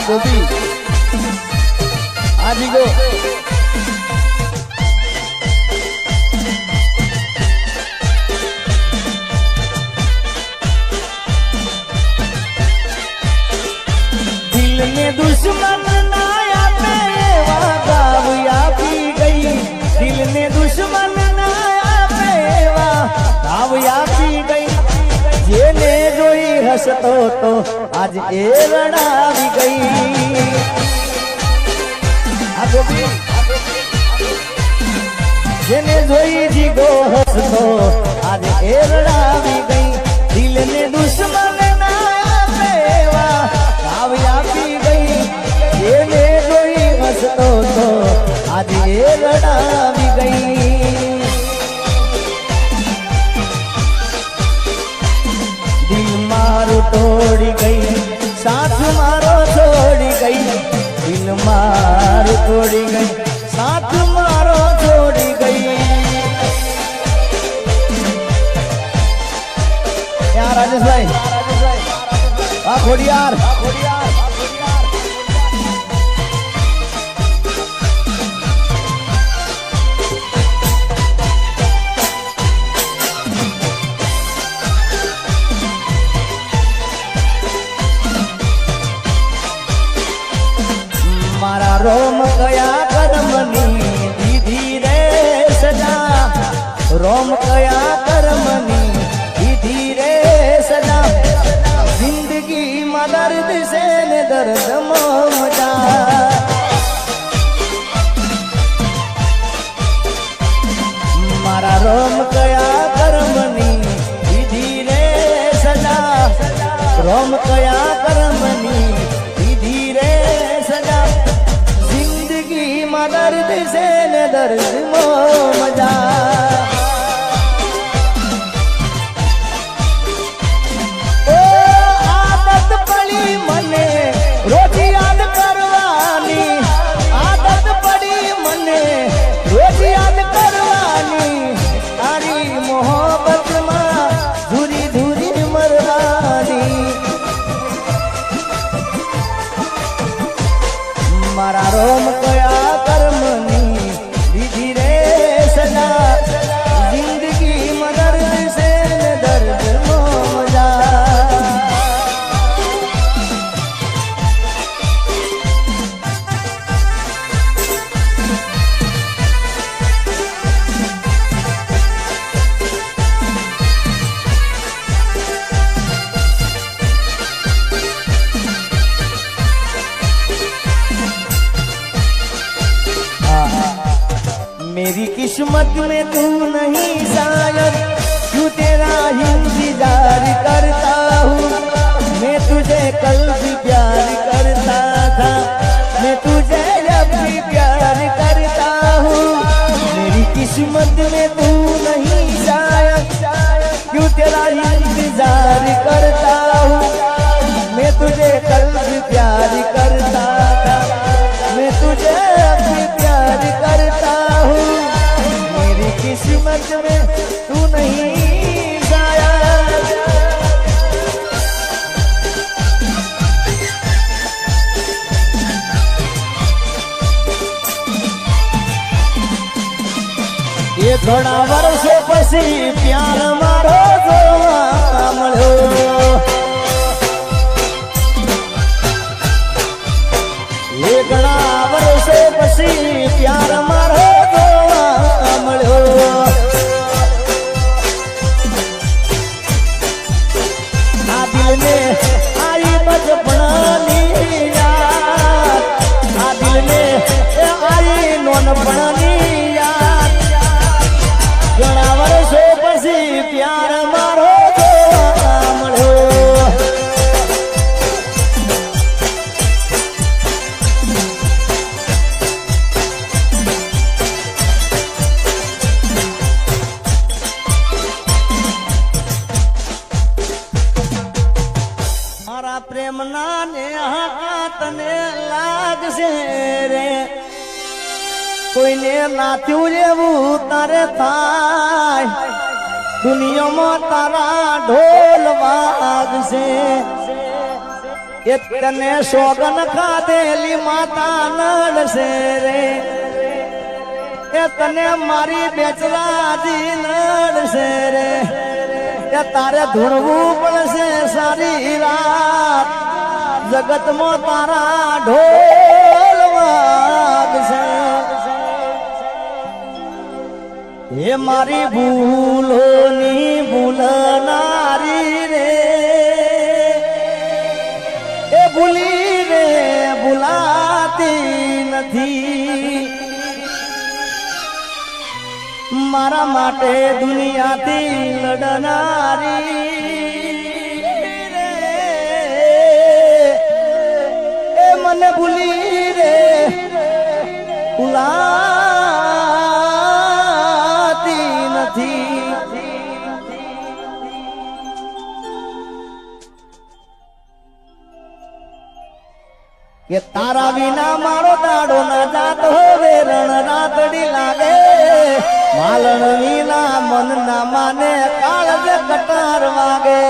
गोपी आज ही गो दिल में दुश्मन नाया पे गाव पी गई दिल में दुश्मन नाया पे गाव पी गई जेने जोई हसतो तो आज ए रड़ावी गई जेने जोई जीगो हसतो आज ए रड़ावी गई दिल ने दुश्मन नाया पेवा कामयाबी गई जेने जोई हसतो तो आज ए रड़ावी गई दिल मारो तोड़ी गई साथ मारो छोड़ी गई दिल मारो तोड़ी गई साथ मारो छोड़ी गई यार राजेश भाई खोड़ियार मारा रोम कया कर्मनी दीदी रे सजा रोम कया कर्मनी दीदी रे सजा जिंदगी में दर्द से ने दर्द मजा मारा रोम कया कर्मनी दीदी रे सजा रोम कया कर्मनी दीदी रे सजा दर्द से न दर्द मो मजा ओ आदत पड़ी मने रोज याद करवानी आदत पड़ी मने रोज याद करवानी तारी मोहब्बत मां धूरी धूरी मरवानी मारा रोम कया कर्मनी दीदी रे सजा जिंदगी में दर्द से दर्द मौजा मेरी किस्मत में तू नहीं शायद क्यों तेरा इंतजार करता हूँ मैं तुझे कल भी प्यार करता था मैं तुझे अब भी प्यार करता हूँ मेरी किस्मत में तू नहीं शायद क्यों तेरा इंतजार करता हूँ मैं तुझे कल भी प्यार करता था मैं तुझे अब भी प्यार करता हूँ मेरी किस्मत में तू नहीं शायद ये थोड़ा वर्षों पसी प्यार मारो जो मळ्यो ये घणा वर्षों पसी प्यार मारो आई बचपनी याद आ दिल में आई नोनपणी याद घणा वर्षो पछी प्यार मारो मळ्यो प्रेम नाने तने लाग से रे कोई ने नात्यू जेवू तारे थाय दुनिया में तारा ढोल वाग से એ તને સોગન ખાધેલી માતા નડશે રે એ તને મારી બેચરાજી નડશે રે એ તારે ધૂણવું પડશે સારી રાત જગતમાં તારા ઢોલ વાગશે હે મારી ભૂલોની ભૂલનારી રે એ ભૂલી રે ભૂલાતી નથી મારા માટે દુનિયાથી લડનારી રે એ મને ભૂલી રે ભૂલાતી નથી કે તારા વિના મારો દાડો ના જાત હવે રણ રાતડી લાગે માલણ વિના મન ના માને કાળજ કટાર વાગે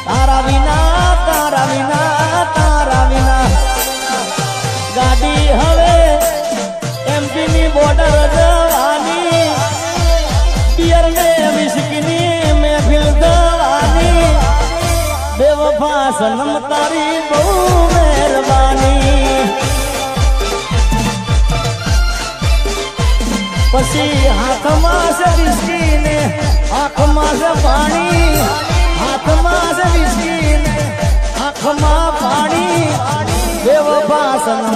તારા વિના તારા વિના તારા વિના ગાડી હવે એમપી ની બોર્ડર જવાની પિયર ને વિસ્કીની મહેફિલ દવાની બેવફા સનમ તારી બહુ મહેરબાની પછી હાથમાં છે વિસ્કી ને આંખમાં છે પાણી હાથમાં છે વિસ્કી ને આંખમાં પાણી બેવફા સનમ